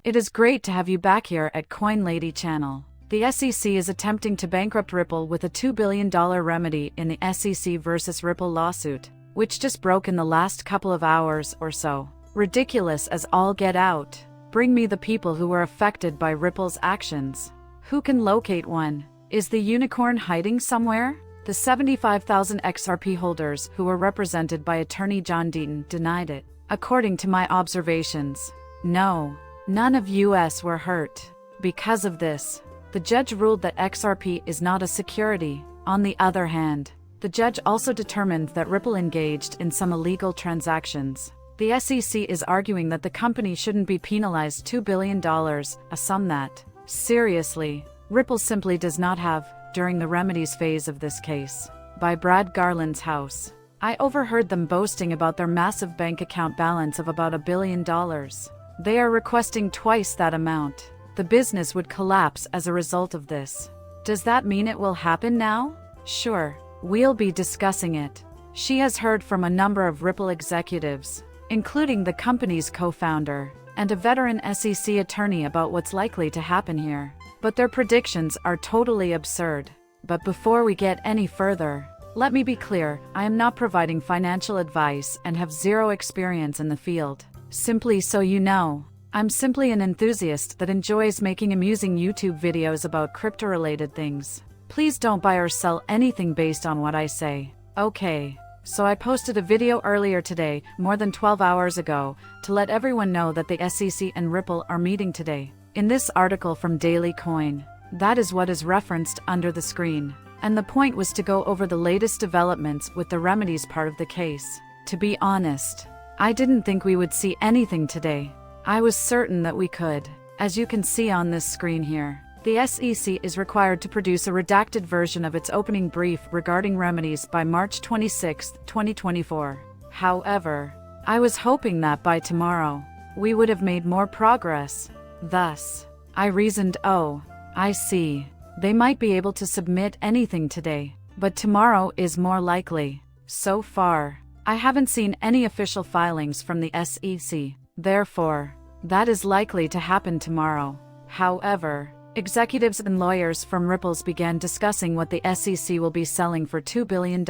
It is great to have you back here at Coin Lady channel. The SEC is attempting to bankrupt Ripple with a $2 billion remedy in the SEC versus Ripple lawsuit, which just broke in the last couple of hours or so. Ridiculous as all get out. Bring me the people who were affected by Ripple's actions. Who can locate one? Is the unicorn hiding somewhere? The 75,000 XRP holders who were represented by attorney John Deaton denied it. According to my observations, no, none of US were hurt. Because of this, the judge ruled that XRP is not a security. On the other hand, the judge also determined that Ripple engaged in some illegal transactions. The SEC is arguing that the company shouldn't be penalized $2 billion, a sum that, seriously, Ripple simply does not have, during the remedies phase of this case. By Brad Garland's house. I overheard them boasting about their massive bank account balance of about $1 billion. They are requesting twice that amount. The business would collapse as a result of this. Does that mean it will happen now? Sure, we'll be discussing it. She has heard from a number of Ripple executives, including the company's co-founder, and a veteran SEC attorney about what's likely to happen here. But their predictions are totally absurd. But before we get any further, let me be clear, I am not providing financial advice and have zero experience in the field. Simply so you know, I'm simply an enthusiast that enjoys making amusing YouTube videos about crypto-related things. Please don't buy or sell anything based on what I say. Okay, so I posted a video earlier today, more than 12 hours ago, to let everyone know that the SEC and Ripple are meeting today. In this article from Daily Coin, that is what is referenced under the screen. And the point was to go over the latest developments with the remedies part of the case. To be honest, I didn't think we would see anything today. I was certain that we could. As you can see on this screen here, the SEC is required to produce a redacted version of its opening brief regarding remedies by March 26, 2024. However, I was hoping that by tomorrow, we would have made more progress. Thus, I reasoned, oh, I see. They might be able to submit anything today, but tomorrow is more likely. So far, I haven't seen any official filings from the SEC. Therefore, that is likely to happen tomorrow. However, executives and lawyers from Ripples began discussing what the SEC will be selling for $2 billion.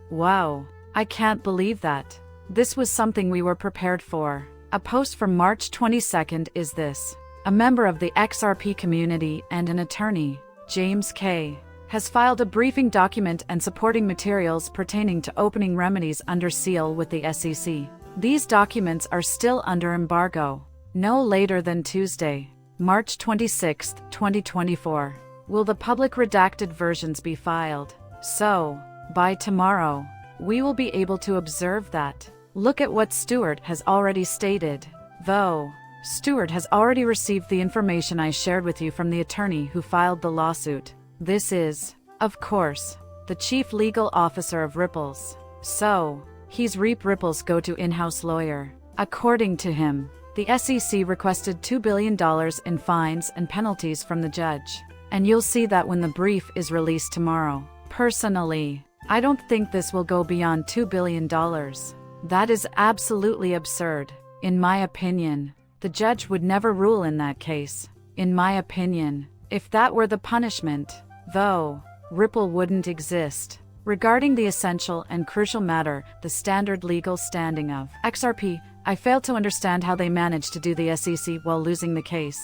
Wow, I can't believe that. This was something we were prepared for. A post from March 22nd is this. A member of the XRP community and an attorney, James K., has filed a briefing document and supporting materials pertaining to opening remedies under seal with the SEC. These documents are still under embargo. No later than Tuesday, March 26, 2024, will the public redacted versions be filed. So, by tomorrow, we will be able to observe that. Look at what Stewart has already stated. Though, Stewart has already received the information I shared with you from the attorney who filed the lawsuit. This is, of course, the chief legal officer of Ripples. So, he's Ripple's go-to in-house lawyer. According to him, the SEC requested $2 billion in fines and penalties from the judge. And you'll see that when the brief is released tomorrow. Personally, I don't think this will go beyond $2 billion. That is absolutely absurd. In my opinion, the judge would never rule in that case. In my opinion, if that were the punishment, though, Ripple wouldn't exist. Regarding the essential and crucial matter, the standard legal standing of XRP, I fail to understand how they managed to do the SEC while losing the case.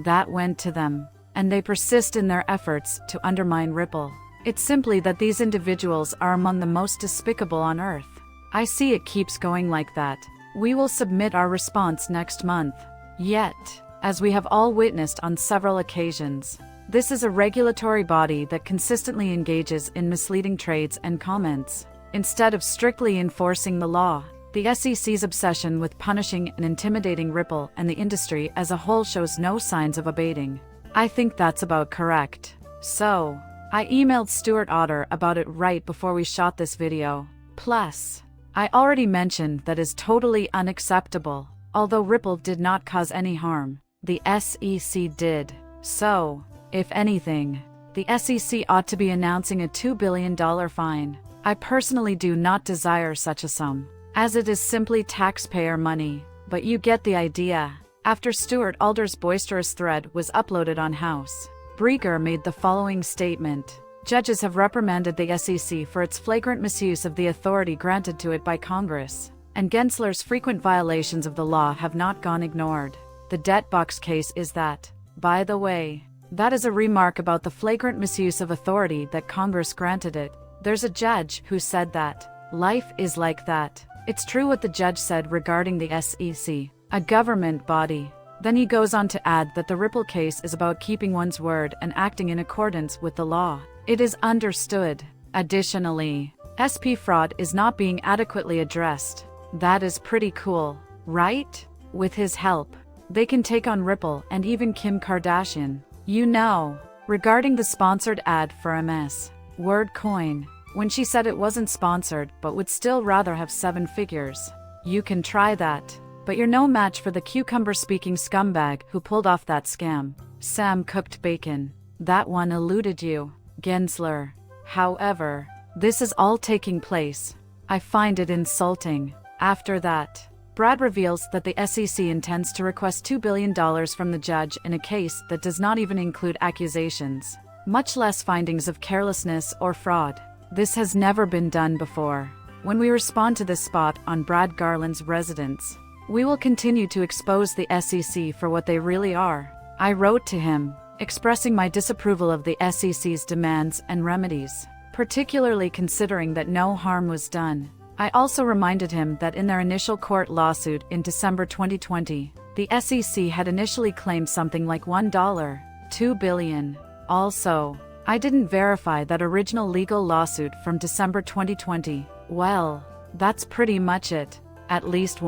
That went to them, and they persist in their efforts to undermine Ripple. It's simply that these individuals are among the most despicable on earth. I see it keeps going like that. We will submit our response next month. Yet, as we have all witnessed on several occasions, this is a regulatory body that consistently engages in misleading trades and comments. Instead of strictly enforcing the law, the SEC's obsession with punishing and intimidating Ripple and the industry as a whole shows no signs of abating. I think that's about correct. So, I emailed Stuart Otter about it right before we shot this video. Plus, I already mentioned that is totally unacceptable. Although Ripple did not cause any harm, the SEC did. So, if anything, the SEC ought to be announcing a $2 billion fine. I personally do not desire such a sum, as it is simply taxpayer money, but you get the idea. After Stuart Alder's boisterous thread was uploaded on House, Breger made the following statement. Judges have reprimanded the SEC for its flagrant misuse of the authority granted to it by Congress, and Gensler's frequent violations of the law have not gone ignored. The debt box case is that. By the way, that is a remark about the flagrant misuse of authority that Congress granted it. There's a judge who said that. Life is like that. It's true what the judge said regarding the SEC, a government body. Then he goes on to add that the Ripple case is about keeping one's word and acting in accordance with the law. It is understood. Additionally, SP fraud is not being adequately addressed. That is pretty cool, right? With his help, they can take on Ripple and even Kim Kardashian. You know, regarding the sponsored ad for MS WordCoin, when she said it wasn't sponsored but would still rather have 7 figures. You can try that, but you're no match for the cucumber-speaking scumbag who pulled off that scam. Sam cooked bacon. That one eluded you, Gensler. However, this is all taking place. I find it insulting. After that, Brad reveals that the SEC intends to request $2 billion from the judge in a case that does not even include accusations, much less findings of carelessness or fraud. This has never been done before. When we respond to this spot on Brad Garland's residence, we will continue to expose the SEC for what they really are. I wrote to him, expressing my disapproval of the SEC's demands and remedies, particularly considering that no harm was done. I also reminded him that in their initial court lawsuit in December 2020, the SEC had initially claimed something like $2 billion. Also, I didn't verify that original legal lawsuit from December 2020. Well, that's pretty much it. At least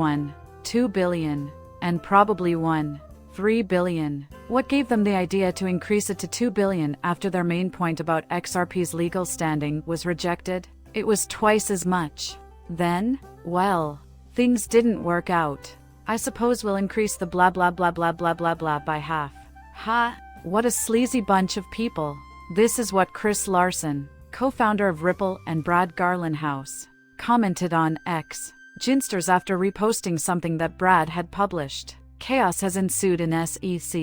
$2 billion, and probably $3 billion. What gave them the idea to increase it to $2 billion after their main point about XRP's legal standing was rejected? It was twice as much. Then, well, things didn't work out. I suppose we'll increase the blah blah blah blah blah blah blah by half. Ha! What a sleazy bunch of people. This is what Chris Larson, co-founder of Ripple and Brad Garland House, commented on X. Ginsters after reposting something that Brad had published. Chaos has ensued in SEC.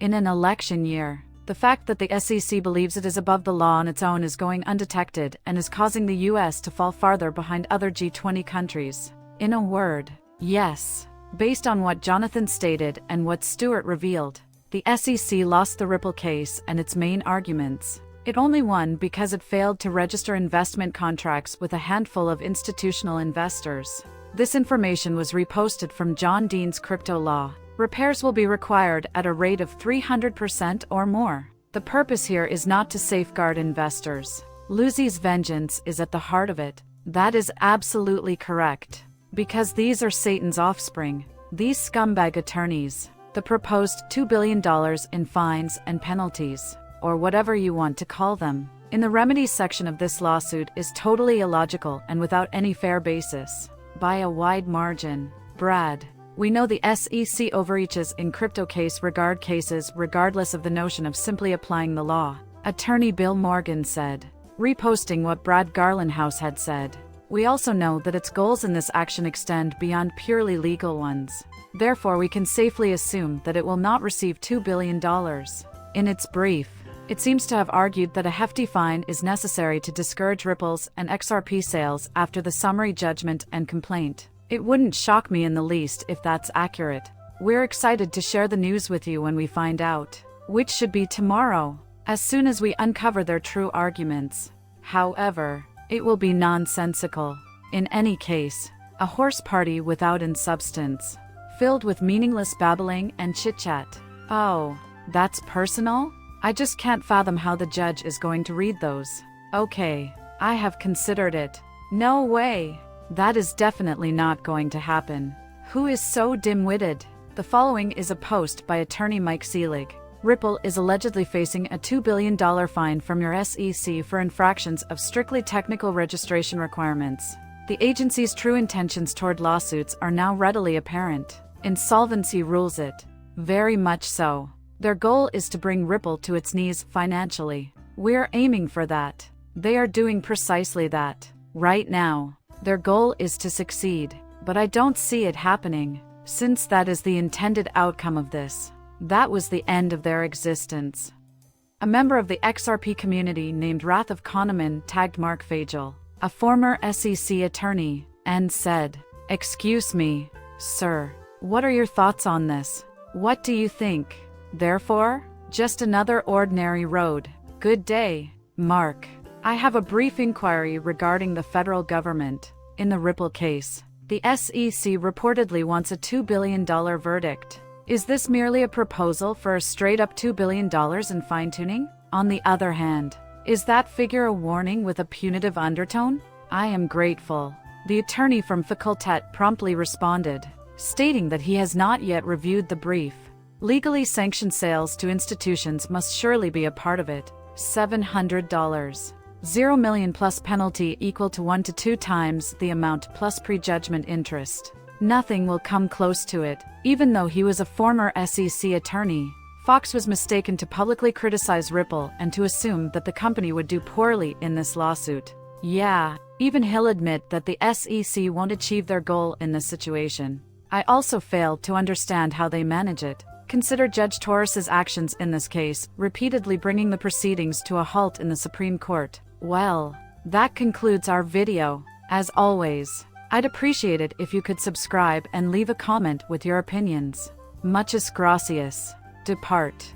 In an election year, the fact that the SEC believes it is above the law on its own is going undetected and is causing the US to fall farther behind other G20 countries. In a word, yes. Based on what Jonathan stated and what Stuart revealed, the SEC lost the Ripple case and its main arguments. It only won because it failed to register investment contracts with a handful of institutional investors. This information was reposted from John Dean's Crypto Law. Repairs will be required at a rate of 300% or more. The purpose here is not to safeguard investors. Lucy's vengeance is at the heart of it. That is absolutely correct. Because these are Satan's offspring. These scumbag attorneys. The proposed $2 billion in fines and penalties, or whatever you want to call them, in the remedies section of this lawsuit is totally illogical and without any fair basis. By a wide margin. Brad, we know the SEC overreaches in crypto case regard cases regardless of the notion of simply applying the law, Attorney Bill Morgan said, reposting what Brad Garland House had said. We also know that its goals in this action extend beyond purely legal ones. Therefore, we can safely assume that it will not receive $2 billion. In its brief, it seems to have argued that a hefty fine is necessary to discourage Ripple's and XRP sales after the summary judgment and complaint. It wouldn't shock me in the least if that's accurate. We're excited to share the news with you when we find out, which should be tomorrow, as soon as we uncover their true arguments. However, it will be nonsensical. In any case, a horse party without in substance, filled with meaningless babbling and chit-chat. Oh, that's personal? I just can't fathom how the judge is going to read those. Okay, I have considered it. No way. That is definitely not going to happen. Who is so dim-witted? The following is a post by attorney Mike Seelig. Ripple is allegedly facing a $2 billion fine from your SEC for infractions of strictly technical registration requirements. The agency's true intentions toward lawsuits are now readily apparent. Insolvency rules it. Very much so. Their goal is to bring Ripple to its knees financially. We're aiming for that. They are doing precisely that. Right now, their goal is to succeed, but I don't see it happening. since that is the intended outcome of this. That was the end of their existence. A member of the XRP community named Wrath of Kahneman tagged Mark Fagel, a former SEC attorney, and said, "Excuse me, sir. What are your thoughts on this? What do you think? Therefore, just another ordinary road. Good day, Mark. I have a brief inquiry regarding the federal government. In the Ripple case, the SEC reportedly wants a $2 billion verdict. Is this merely a proposal for a straight-up $2 billion in fine-tuning? On the other hand, is that figure a warning with a punitive undertone? I am grateful." The attorney from Facultet promptly responded, stating that he has not yet reviewed the brief. Legally sanctioned sales to institutions must surely be a part of it. $700. $0 million plus penalty equal to 1 to 2 times the amount plus prejudgment interest. Nothing will come close to it. Even though he was a former SEC attorney, Fox was mistaken to publicly criticize Ripple and to assume that the company would do poorly in this lawsuit. Yeah, even he'll admit that the SEC won't achieve their goal in this situation. I also fail to understand how they manage it. Consider Judge Torres's actions in this case, repeatedly bringing the proceedings to a halt in the Supreme Court. Well, that concludes our video. As always, I'd appreciate it if you could subscribe and leave a comment with your opinions. Muchas gracias. Depart.